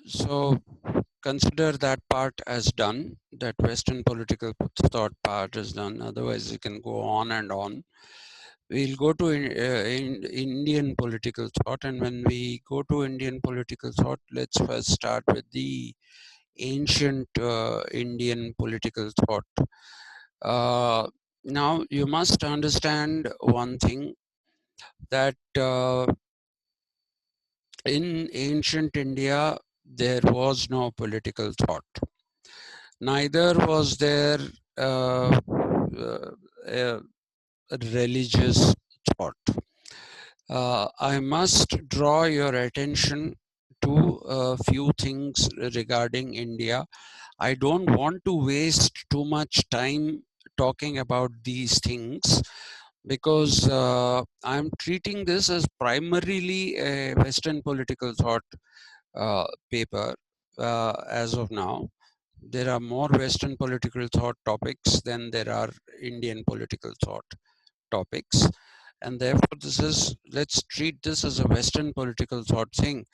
So consider that part as done, that Western political thought part is done. Otherwise, you can go on and on. We'll go to Indian political thought, and when we go to Indian political thought, let's first start with the ancient Indian political thought. Now, you must understand one thing, that in ancient India, there was no political thought. Neither was there a religious thought. I must draw your attention to a few things regarding India. I don't want to waste too much time talking about these things, because I'm treating this as primarily a Western political thought paper as of now. There are more Western political thought topics than there are Indian political thought topics. And therefore, let's treat this as a Western political thought thing.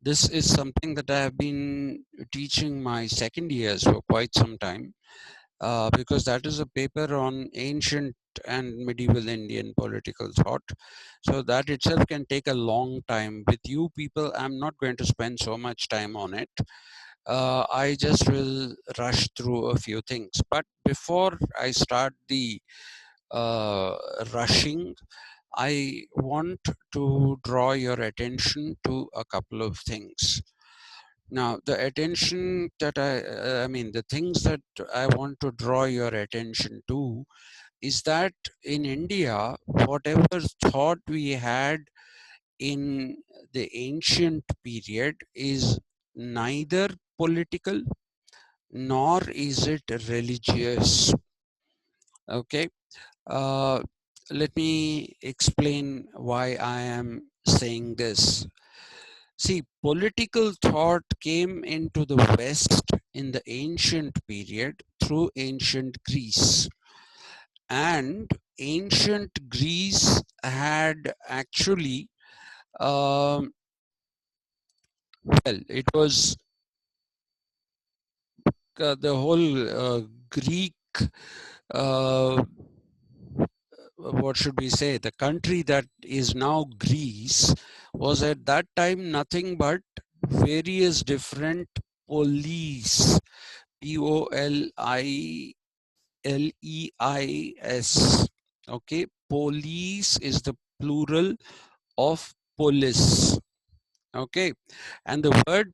This is something that I have been teaching my second years for quite some time, because that is a paper on ancient and medieval Indian political thought. So that itself can take a long time. With you people, I'm not going to spend so much time on it. I just will rush through a few things. But before I start the rushing, I want to draw your attention to a couple of things. Now, the attention that I mean, the things that I want to draw your attention to is that in India, whatever thought we had in the ancient period is neither political nor is it religious. Okay. Uh, Let me explain why I am saying this. See, political thought came into the West in the ancient period through ancient Greece. And ancient Greece had actually, um, well, it was the whole Greek, uh, what should we say, the country that is now Greece was at that time nothing but various different police, Polileis. Okay, police is the plural of polis. Okay, and the word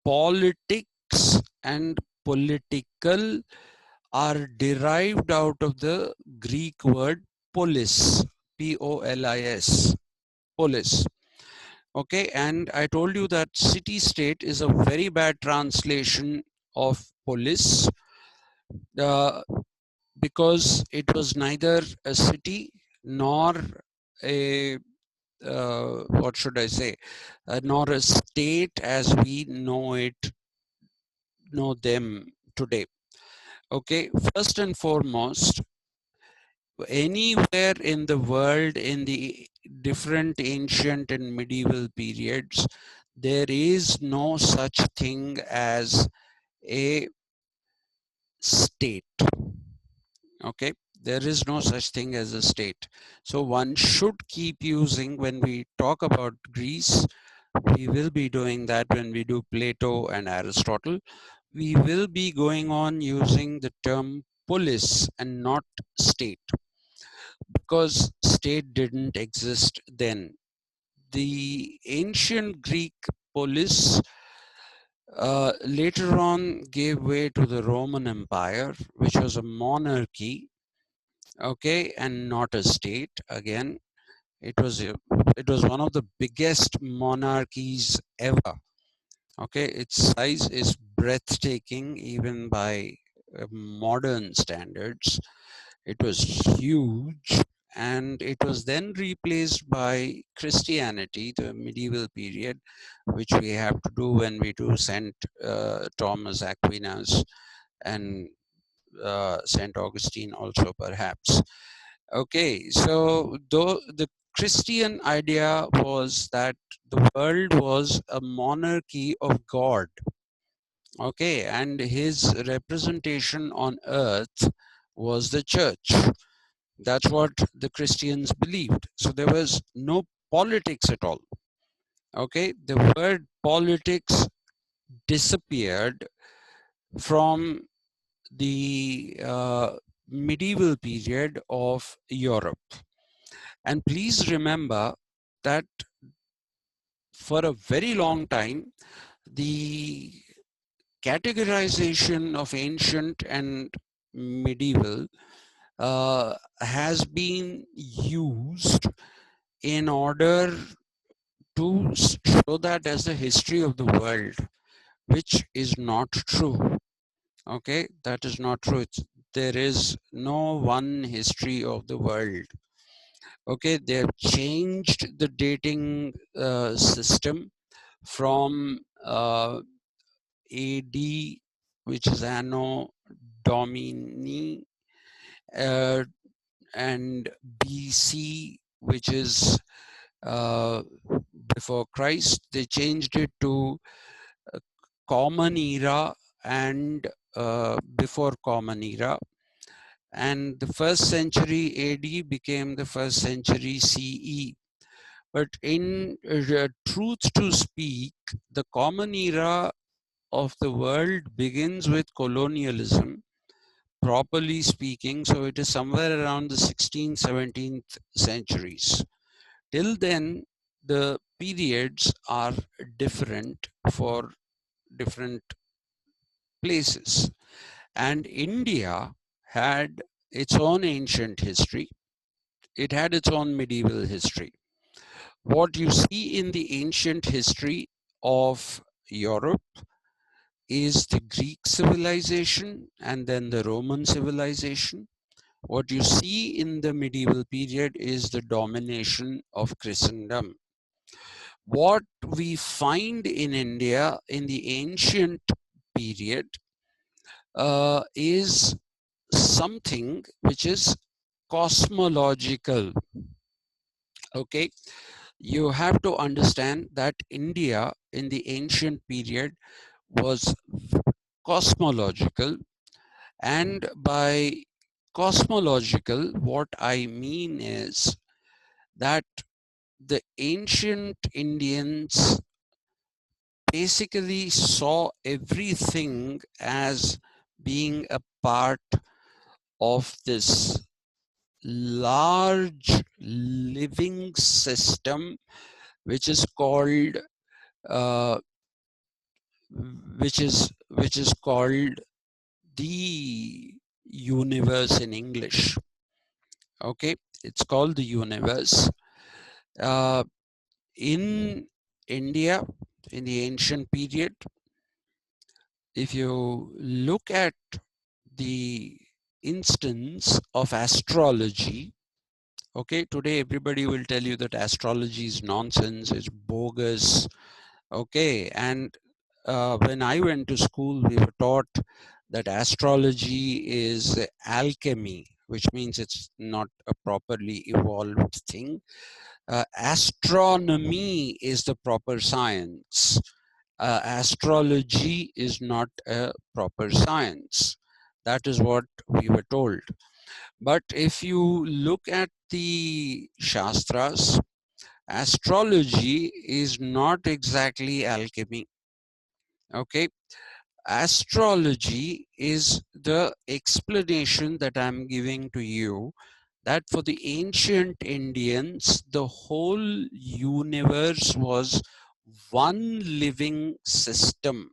politics and political are derived out of the Greek word polis, Polis, polis. Okay, and I told you that city state is a very bad translation of polis, uh, because it was neither a city nor a what should I say, nor a state as we know them today. Okay, first and foremost, anywhere in the world in the different ancient and medieval periods, there is no such thing as a state. Okay, there is no such thing as a state. So one should keep using, when we talk about Greece, we will be doing that when we do Plato and Aristotle. We will be going on using the term polis and not state, because state didn't exist then. The ancient Greek polis later on gave way to the Roman Empire, which was a monarchy, okay, and not a state. Again, it was one of the biggest monarchies ever. Okay, its size is breathtaking even by modern standards. It was huge, and it was then replaced by Christianity, the medieval period, which we have to do when we do Saint Thomas Aquinas and Saint Augustine also, perhaps. Okay, so though the Christian idea was that the world was a monarchy of God. Okay, and his representation on earth was the church. That's what the Christians believed. So there was no politics at all. Okay, the word politics disappeared from the medieval period of Europe. And please remember that for a very long time, the categorization of ancient and medieval has been used in order to show that as the history of the world, which is not true. Okay, that is not true. There is no one history of the world. Okay, they have changed the dating system from AD, which is Anno Domini, uh, and BC, which is uh, before Christ. They changed it to Common Era and before Common Era. And the first century AD became the first century CE. But in truth to speak, the Common Era of the world begins with colonialism, properly speaking. So it is somewhere around the 16th, 17th centuries. Till then, the periods are different for different places. And India had its own ancient history. It had its own medieval history. What you see in the ancient history of Europe is the Greek civilization and then the Roman civilization. What you see in the medieval period is the domination of Christendom. What we find in India in the ancient period is something which is cosmological. Okay, you have to understand that India in the ancient period was cosmological, and by cosmological, what I mean is that the ancient Indians basically saw everything as being a part of this large living system which is called uh, which is called the universe in English. Okay, it's called the universe. uh, in India in the ancient period, if you look at the instance of astrology, okay, today everybody will tell you that astrology is nonsense, it's bogus. Okay, and when I went to school, we were taught that astrology is alchemy, which means it's not a properly evolved thing. Astronomy is the proper science. Astrology is not a proper science. That is what we were told. But if you look at the Shastras, astrology is not exactly alchemy. Okay, astrology is the explanation that I'm giving to you that for the ancient Indians, the whole universe was one living system.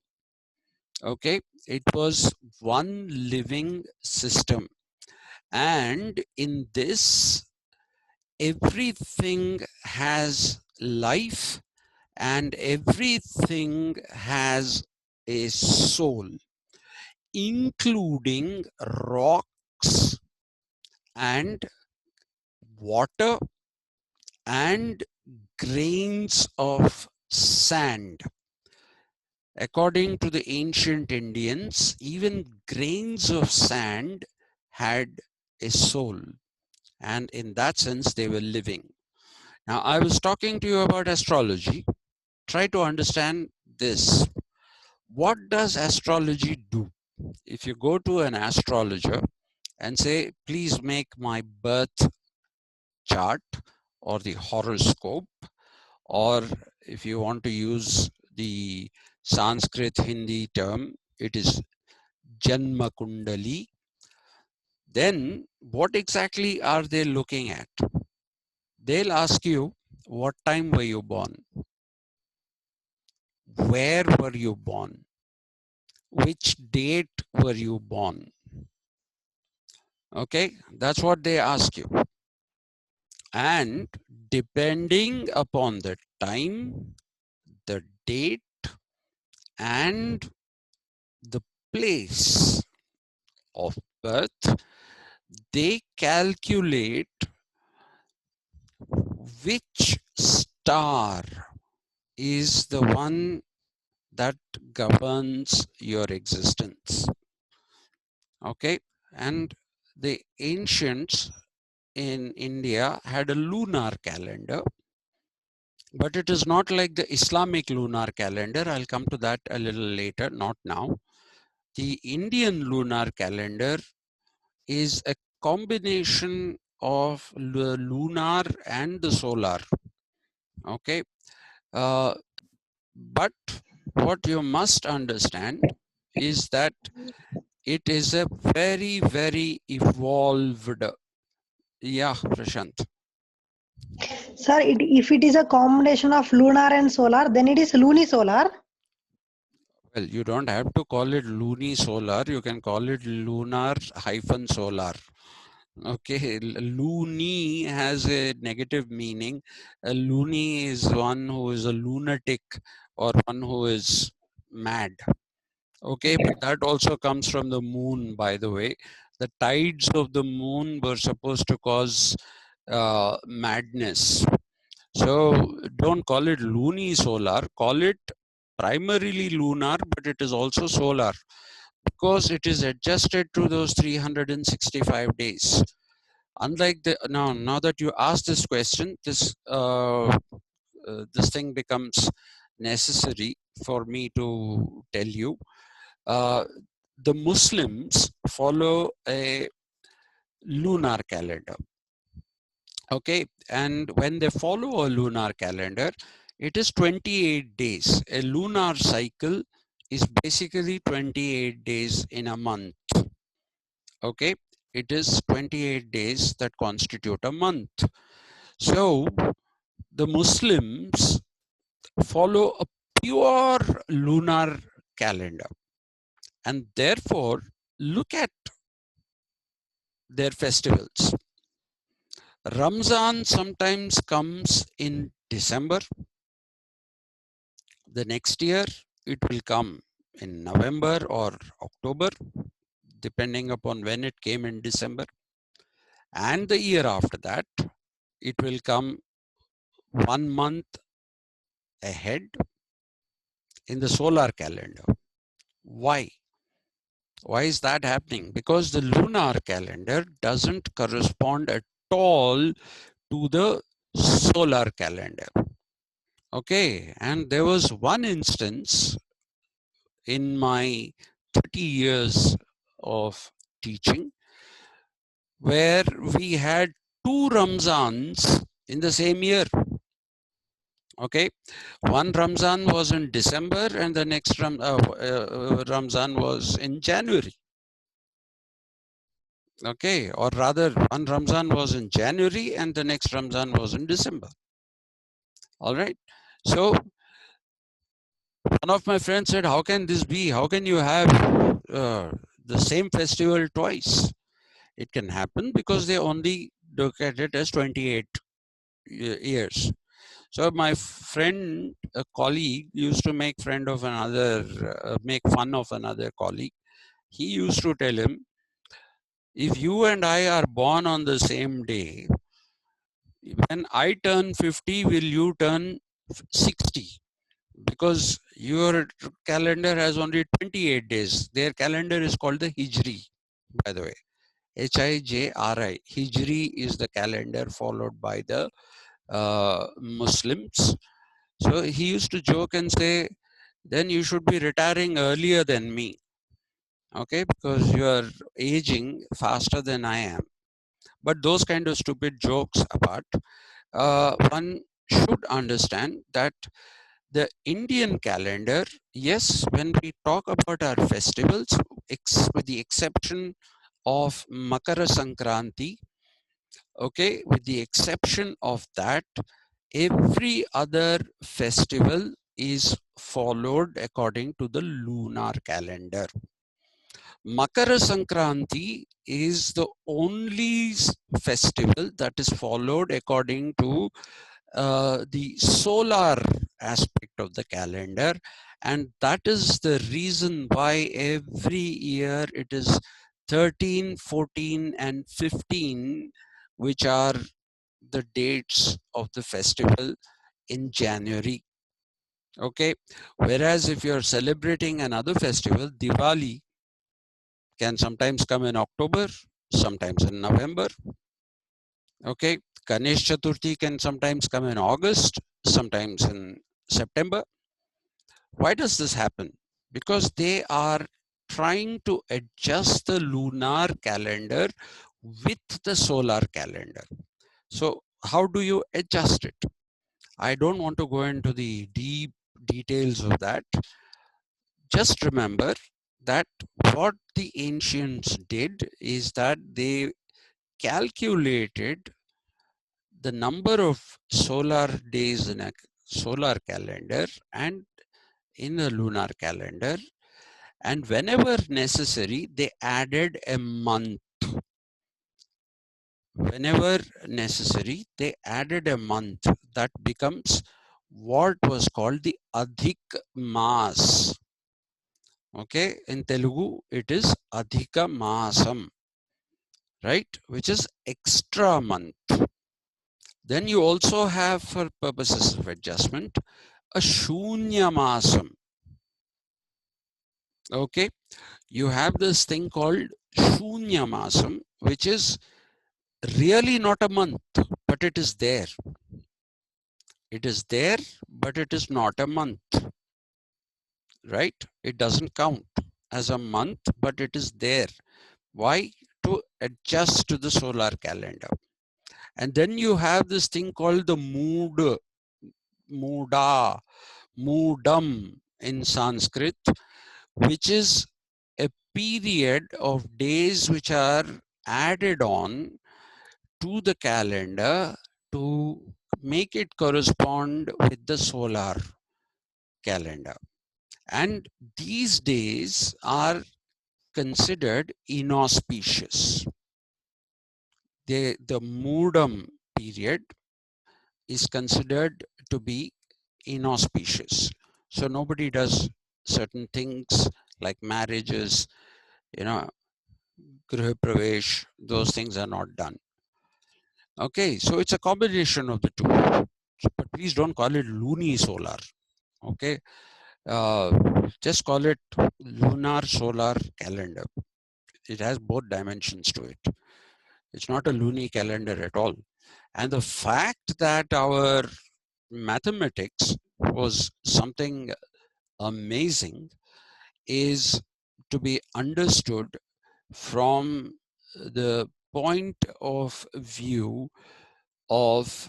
Okay, it was one living system. And in this, everything has life and everything has a soul, including rocks and water and grains of sand. According to the ancient Indians, even grains of sand had a soul, and in that sense, they were living. Now, I was talking to you about astrology. Try to understand this. What does astrology do? If you go to an astrologer and say, please make my birth chart or the horoscope, or if you want to use the Sanskrit Hindi term, it is Janma Kundali, then what exactly are they looking at? They'll ask you, what time were you born? Where were you born? Which date were you born? Okay, that's what they ask you. And depending upon the time, the date, and the place of birth, they calculate which star is the one that governs your existence. Okay, and the ancients in India had a lunar calendar, but it is not like the Islamic lunar calendar. I'll come to that a little later, not now. The Indian lunar calendar is a combination of the lunar and the solar. Okay, uh, but what you must understand is that it is a very, very evolved. Yeah, Prashant. Sir, if it is a combination of lunar and solar, then it is lunisolar. Well, you don't have to call it lunisolar. You can call it lunar hyphen solar. Okay, loony has a negative meaning. A loony is one who is a lunatic or one who is mad. Okay, but that also comes from the moon, by the way. The tides of the moon were supposed to cause madness. So don't call it lunisolar, call it primarily lunar, but it is also solar because it is adjusted to those 365 days. Unlike the now that you ask this question, this thing becomes necessary for me to tell you. Uh, the Muslims follow a lunar calendar. Okay, and when they follow a lunar calendar, it is 28 days. A lunar cycle is basically 28 days in a month. Okay, it is 28 days that constitute a month. So the Muslims follow a pure lunar calendar, and therefore look at their festivals. Ramzan sometimes comes in December. The next year, it will come in November or October, depending upon when it came in December. And the year after that, it will come 1 month ahead in the solar calendar. Why? Why is that happening? Because the lunar calendar doesn't correspond at all to the solar calendar. Okay, and there was one instance in my 30 years of teaching where we had 2 Ramzans in the same year. Okay, one Ramzan was in December and the next Ramzan was in January. Okay, or rather, one Ramzan was in January and the next Ramzan was in December. All right, so one of my friends said, how can this be? How can you have the same festival twice? It can happen because they only look at it as 28 years. So my friend, a colleague, used to make make fun of another colleague. He used to tell him, if you and I are born on the same day, when I turn 50, will you turn 60? Because your calendar has only 28 days. Their calendar is called the Hijri, by the way. Hijri. Hijri is the calendar followed by the Muslims. So he used to joke and say, then you should be retiring earlier than me. Okay, because you are aging faster than I am. But those kind of stupid jokes apart, one should understand that the Indian calendar, yes, when we talk about our festivals, with the exception of Makara Sankranti, okay, with the exception of that, every other festival is followed according to the lunar calendar. Makara Sankranti is the only festival that is followed according to the solar aspect of the calendar, and that is the reason why every year it is 13, 14, and 15, which are the dates of the festival in January. Okay, whereas if you're celebrating another festival, Diwali can sometimes come in October, sometimes in November. Okay, Ganesh Chaturthi can sometimes come in August, sometimes in September. Why does this happen? Because they are trying to adjust the lunar calendar with the solar calendar. So, how do you adjust it? I don't want to go into the deep details of that. Just remember that what the ancients did is that they calculated the number of solar days in a solar calendar and in a lunar calendar, and whenever necessary they added a month. Whenever necessary they added a month. That becomes what was called the adhik mas. Okay, in Telugu it is adhika masam, right, which is extra month. Then you also have, for purposes of adjustment, a shunya masam. Okay, you have this thing called shunya masam, which is really not a month, but it is there. It is there, but it is not a month, right? It doesn't count as a month, but it is there. Why? To adjust to the solar calendar. And then you have this thing called the muda, mudam in Sanskrit, which is a period of days which are added on to the calendar to make it correspond with the solar calendar. And these days are considered inauspicious. The Mudam period is considered to be inauspicious. So nobody does certain things like marriages, you know, Griha Pravesh, those things are not done. Okay, so it's a combination of the two. But please don't call it loony solar. Okay, uh, just call it lunar solar calendar. It has both dimensions to it. It's not a loony calendar at all. And the fact that our mathematics was something amazing is to be understood from the point of view of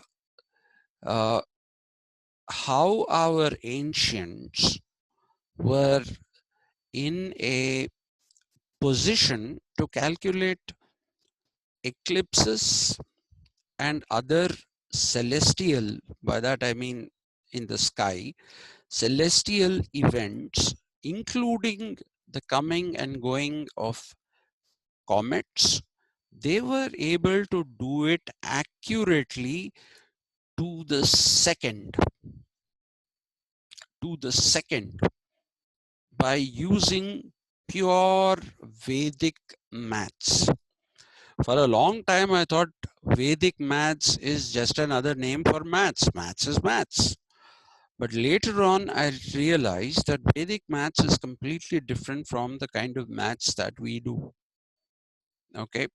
uh, how our ancients were in a position to calculate eclipses and other celestial, by that I mean in the sky, celestial events, including the coming and going of comets. They were able to do it accurately to the second, to the second, by using pure Vedic maths. For a long time, I thought Vedic maths is just another name for maths. Maths is maths. But later on, I realized that Vedic maths is completely different from the kind of maths that we do. Okay.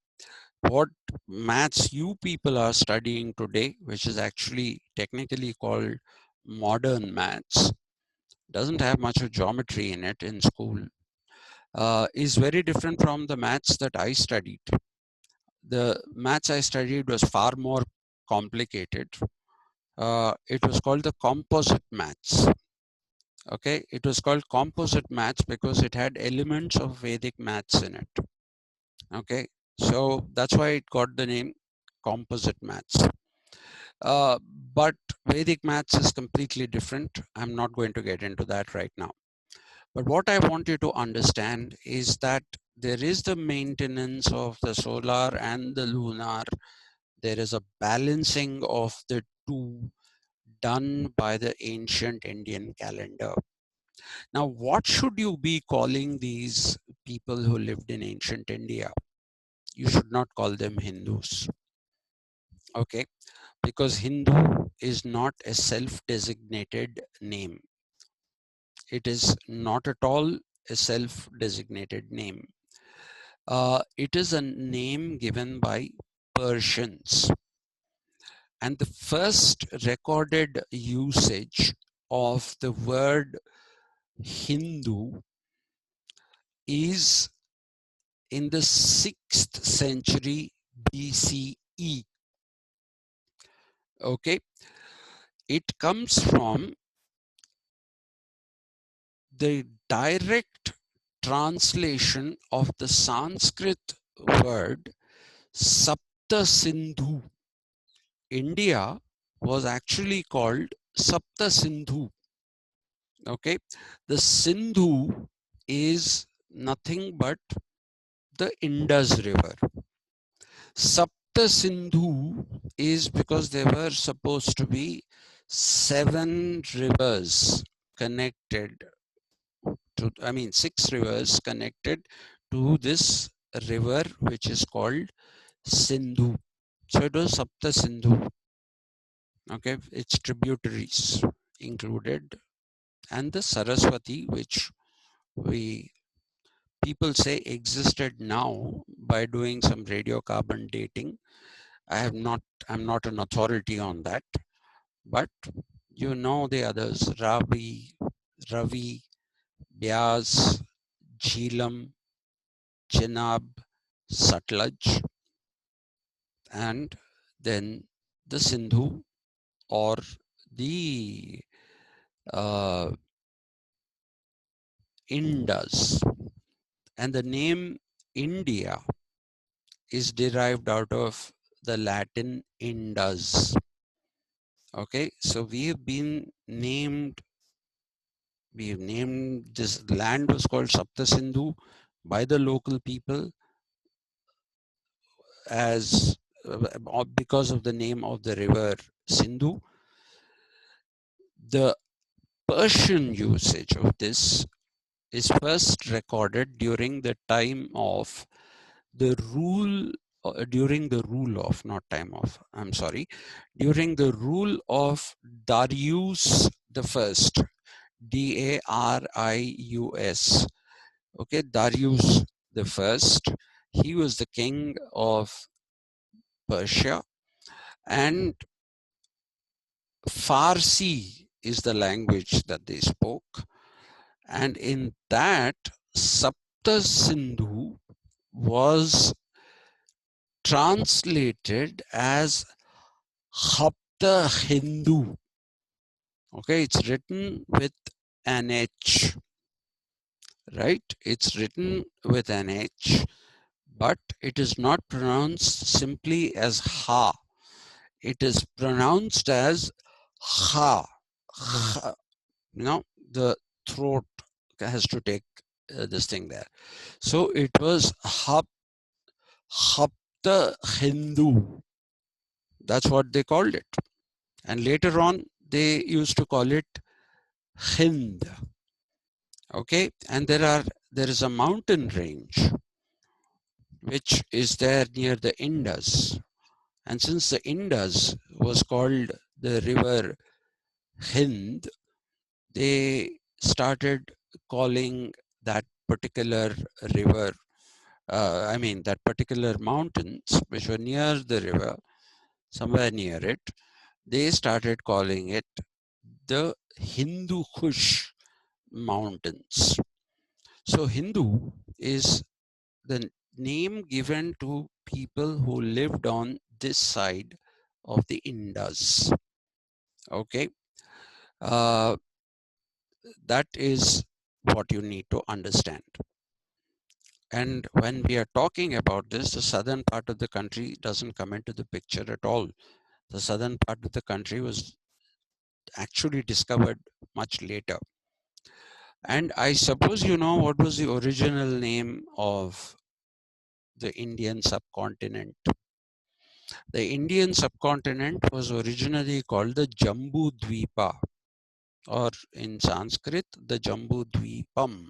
What maths you people are studying today, which is actually technically called modern maths, doesn't have much of geometry in it in school, is very different from the maths that I studied. The maths I studied was far more complicated. It was called the composite maths. Okay, it was called composite maths because it had elements of Vedic maths in it. Okay, so that's why it got the name composite maths. Uh, but Vedic maths is completely different. I'm not going to get into that right now. But what I want you to understand is that there is the maintenance of the solar and the lunar. There is a balancing of the two done by the ancient Indian calendar. Now, what should you be calling these people who lived in ancient India? You should not call them Hindus. Okay, because Hindu is not a self-designated name. It is not at all a self-designated name. It is a name given by Persians. And the first recorded usage of the word Hindu is in the 6th century BCE. Okay, it comes from the direct translation of the Sanskrit word Sapta Sindhu. India was actually called Sapta Sindhu. Okay, the Sindhu is nothing but the Indus River. Sapta Sindhu is because there were supposed to be 7 rivers connected to, 6 rivers connected to this river, which is called Sindhu. So it was Sapta Sindhu. Okay, its tributaries included, and the Saraswati, which we people say existed now by doing some radiocarbon dating. I'm not an authority on that, but you know the others: Ravi, Byas, Jhelum, Chenab, Sutlej, and then the Sindhu, or the uh, Indus. And the name India is derived out of the Latin Indus. Okay, so we've named this land was called Sapta Sindhu by the local people as because of the name of the river Sindhu. The Persian usage of this is first recorded during the time of the rule, during the rule of, not time of, I'm sorry, during the rule of Darius the First, Darius. Okay, Darius the First. He was the king of Persia, and Farsi is the language that they spoke. And in that, Sapta Sindhu was translated as Hapta Hindu. Okay, it's written with an H, right? It's written with an H, but it is not pronounced simply as Ha. It is pronounced as Ha. Ha. You know, the throat has to take this thing there. So it was Hapta Hindu. That's what they called it. And later on, they used to call it Hind. Okay, and there is a mountain range which is there near the Indus. And since the Indus was called the river Hind, they started calling that particular river, that particular mountains which were near the river, somewhere near it, they started calling it the Hindu Kush, mountains. So Hindu is the name given to people who lived on this side of the Indus. Okay, uh, that is what you need to understand. And when we are talking about this, the southern part of the country doesn't come into the picture at all. The southern part of the country was actually discovered much later. And I suppose you know what was the original name of the Indian subcontinent. The Indian subcontinent was originally called the Jambu Dvipa, or in Sanskrit, the Jambu Dvipam.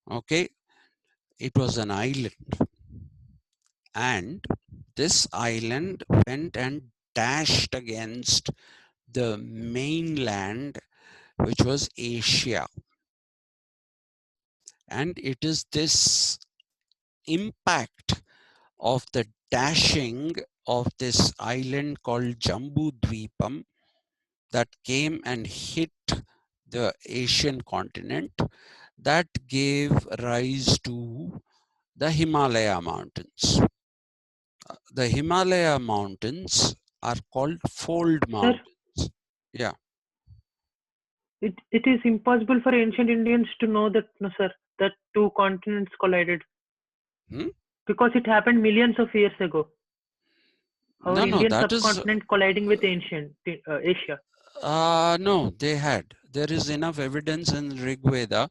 Okay, it was an island, and this island went and dashed against the mainland, which was Asia. And it is this impact of the dashing of this island called Jambu Dvipam that came and hit the Asian continent that gave rise to the Himalaya mountains. The Himalaya mountains are called fold Sir, mountains. Yeah. it is impossible for ancient Indians to know that, no, sir, that two continents collided Hmm? because it happened millions of years ago. Our No, Indian that is subcontinent colliding with ancient Asia. no, they had. There is enough evidence in Rig Veda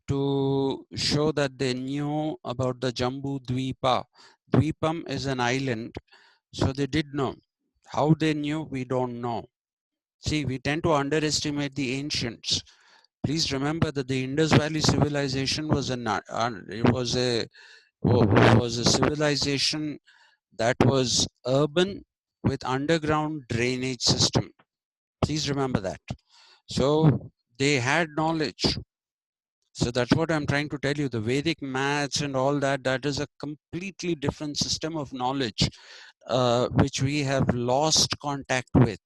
to show that they knew about the Jambu Dvipa. Dvipam is an island, so they did know. How they knew, we don't know. See, we tend to underestimate the ancients. Please remember that the Indus Valley civilization was a civilization that was urban with underground drainage system. Please remember that. So they had knowledge. So that's what I'm trying to tell you. The Vedic maths and all that, that is a completely different system of knowledge, which we have lost contact with.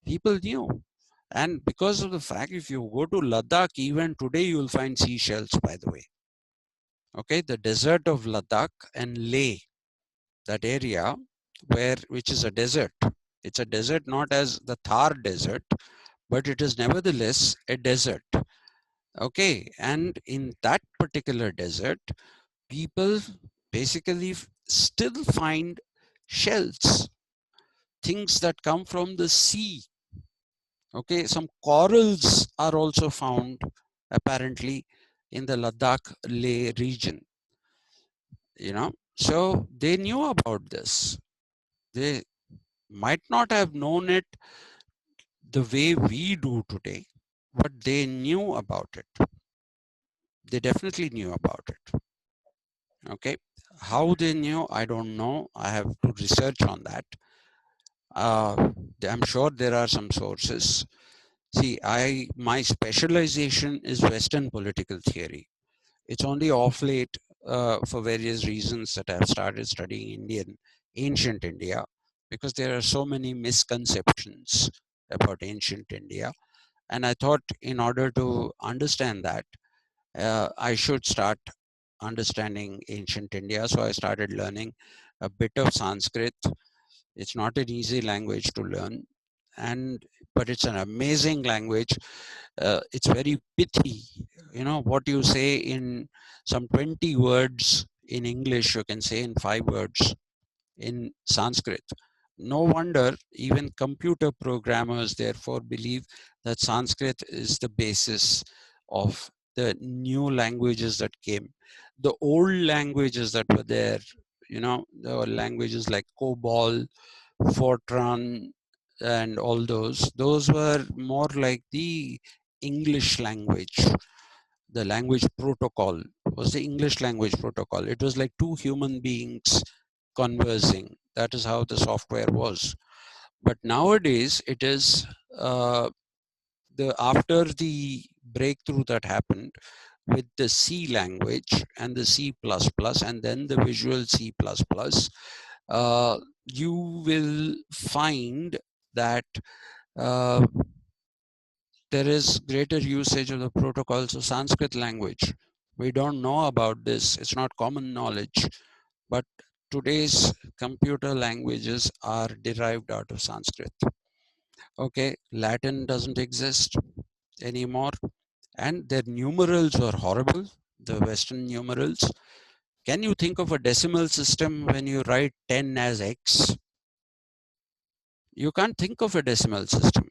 People knew. And because of the fact, if you go to Ladakh, even today, you'll find seashells, by the way. Okay, the desert of Ladakh and Leh, that area, which is a desert. It's a desert not as the Thar desert, but it is nevertheless a desert. Okay, and in that particular desert, people basically still find shells, things that come from the sea. Okay, some corals are also found apparently in the Ladakh Leh region, So they knew about this. They might not have known it the way we do today, but they knew about it. They definitely knew about it. Okay, how they knew, I don't know. I have to research on that. I'm sure there are some sources. See, my specialization is Western political theory. It's only off late, for various reasons, that I've started studying ancient India, because there are so many misconceptions about ancient India. And I thought, in order to understand that, I should start understanding ancient India. So I started learning a bit of Sanskrit. It's not an easy language to learn, but it's an amazing language. It's very pithy. What you say in some 20 words in English, you can say in 5 words in Sanskrit. No wonder even computer programmers therefore believe that Sanskrit is the basis of the new languages that came. The old languages that were there, there were languages like COBOL, Fortran, and all those were more like the English language. The language protocol was the English language protocol. It was like two human beings conversing. That is how the software was. But nowadays, it is after the breakthrough that happened with the C language and the C++ and then the Visual C++, you will find that uh, there is greater usage of the protocols of Sanskrit language. We don't know about this. It's not common knowledge. But today's computer languages are derived out of Sanskrit. Okay, Latin doesn't exist anymore. And their numerals were horrible, the Western numerals. Can you think of a decimal system when you write 10 as X? You can't think of a decimal system,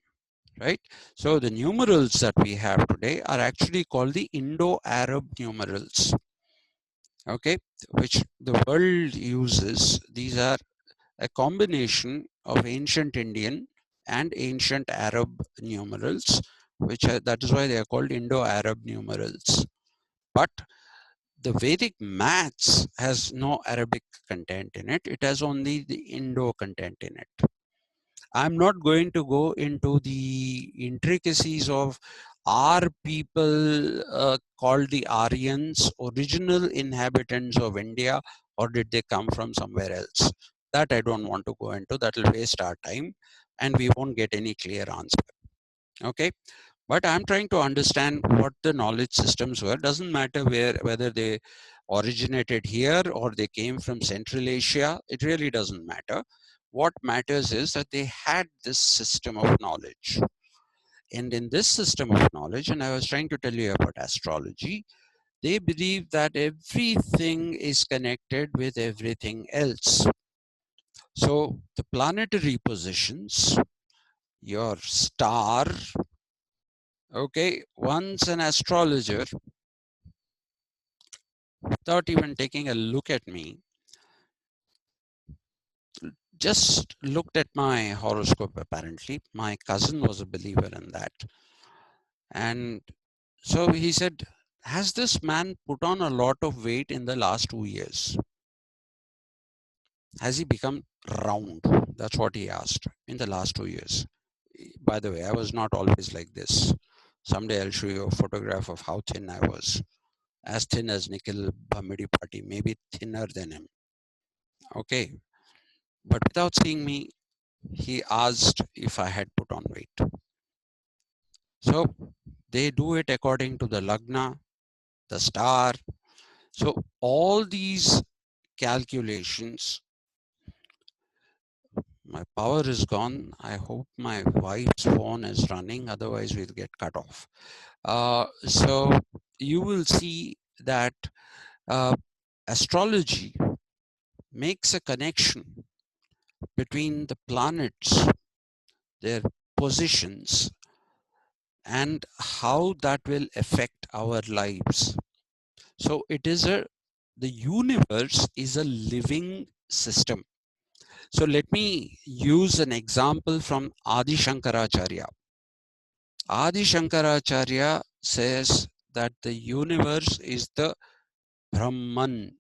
right? So the numerals that we have today are actually called the Indo-Arab numerals, okay, which the world uses. These are a combination of ancient Indian and ancient Arab numerals, which are, that is why they are called Indo-Arab numerals. But the Vedic maths has no Arabic content in it. It has only the Indo content in it. I'm not going to go into the intricacies of are people called the Aryans original inhabitants of India, or did they come from somewhere else? That I don't want to go into. That will waste our time and we won't get any clear answer. Okay. But I'm trying to understand what the knowledge systems were. Doesn't matter whether they originated here or they came from Central Asia. It really doesn't matter. What matters is that they had this system of knowledge. And in this system of knowledge, and I was trying to tell you about astrology, they believe that everything is connected with everything else. So the planetary positions, your star, okay, once an astrologer, without even taking a look at me, just looked at my horoscope apparently. My cousin was a believer in that. And so he said, has this man put on a lot of weight in the last 2 years? Has he become round? That's what he asked in the last 2 years. By the way, I was not always like this. Someday I'll show you a photograph of how thin I was. As thin as Nikhil Bhamidipati, maybe thinner than him. Okay. But without seeing me, he asked if I had put on weight. So they do it according to the Lagna, the star. So all these calculations, my power is gone. I hope my wife's phone is running, otherwise we'll get cut off. So you will see that astrology makes a connection between the planets, their positions, and how that will affect our lives. So it is the universe is a living system. So let me use an example from Adi Shankaracharya. Adi Shankaracharya says that the universe is the Brahman.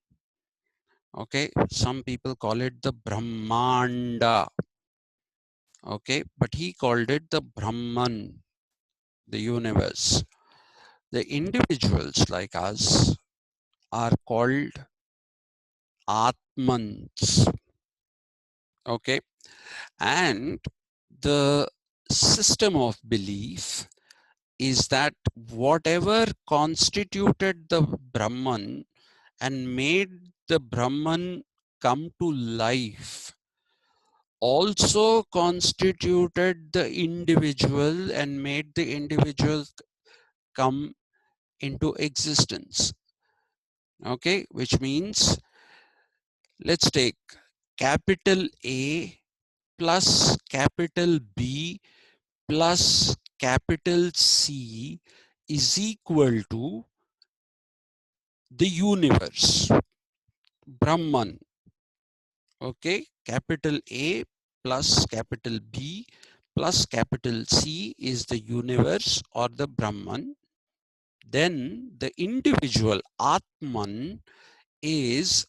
Okay, some people call it the Brahmanda. Okay, but he called it the Brahman, the universe. The individuals like us are called Atmans. Okay, and the system of belief is that whatever constituted the Brahman and made the Brahman come to life also constituted the individual and made the individual come into existence. Okay, which means let's take capital A plus capital B plus capital C is equal to the universe, Brahman. Okay, capital A plus capital B plus capital C is the universe or the Brahman. Then the individual Atman is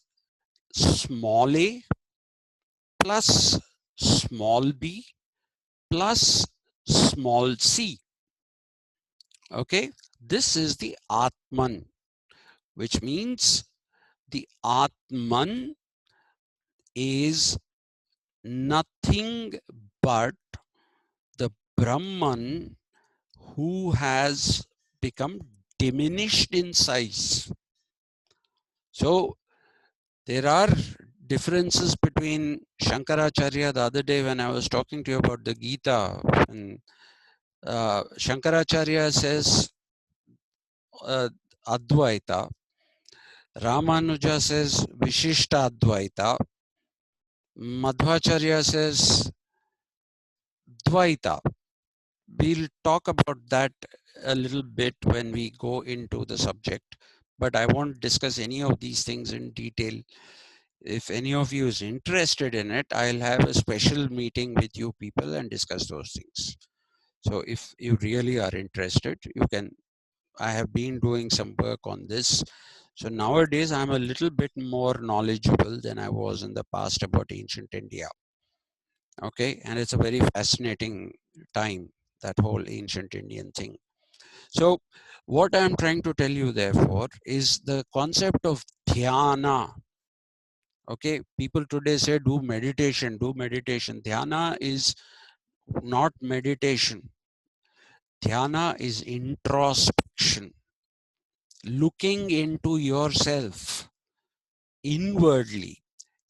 small a plus small b plus small c. Okay, this is the Atman, which means the Atman is nothing but the Brahman who has become diminished in size. So there are differences between Shankaracharya. The other day when I was talking to you about the Gita, and Shankaracharya says Advaita, Ramanuja says Vishishta Advaita, Madhvacharya says Dvaita. We'll talk about that a little bit when we go into the subject, but I won't discuss any of these things in detail. If any of you is interested in it, I'll have a special meeting with you people and discuss those things. So if you really are interested, you can. I have been doing some work on this. So nowadays I'm a little bit more knowledgeable than I was in the past about ancient India. Okay, and it's a very fascinating time, that whole ancient Indian thing. So what I'm trying to tell you therefore is the concept of dhyana. Okay, people today say do meditation, do meditation. Dhyana is not meditation. Dhyana is introspection, looking into yourself inwardly.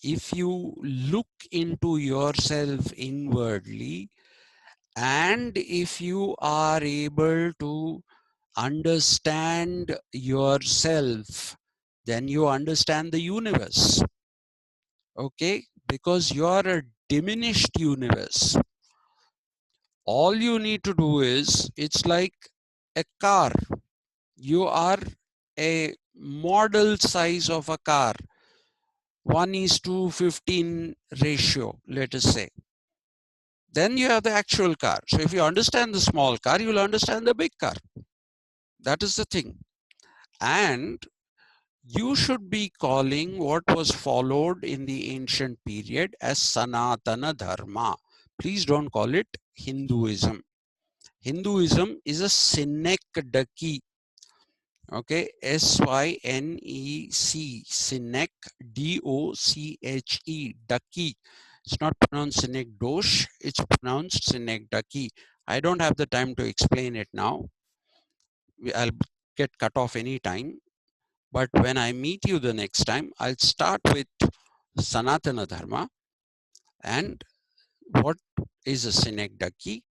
If you look into yourself inwardly, and if you are able to understand yourself, then you understand the universe. Okay, because you are a diminished universe. All you need to do is, it's like a car. You are a model size of a car, 1:15 ratio, let us say. Then you have the actual car. So if you understand the small car, you will understand the big car. That is the thing. And you should be calling what was followed in the ancient period as Sanatana Dharma. Please don't call it Hinduism. Hinduism is a synecdoche. Okay, S-Y-N-E-C, synec, D-O-C-H-E, ducky. It's not pronounced synecdoche, it's pronounced synecdoche. I don't have the time to explain it now. I'll get cut off any time. But when I meet you the next time, I'll start with Sanatana Dharma and what is a synecdoche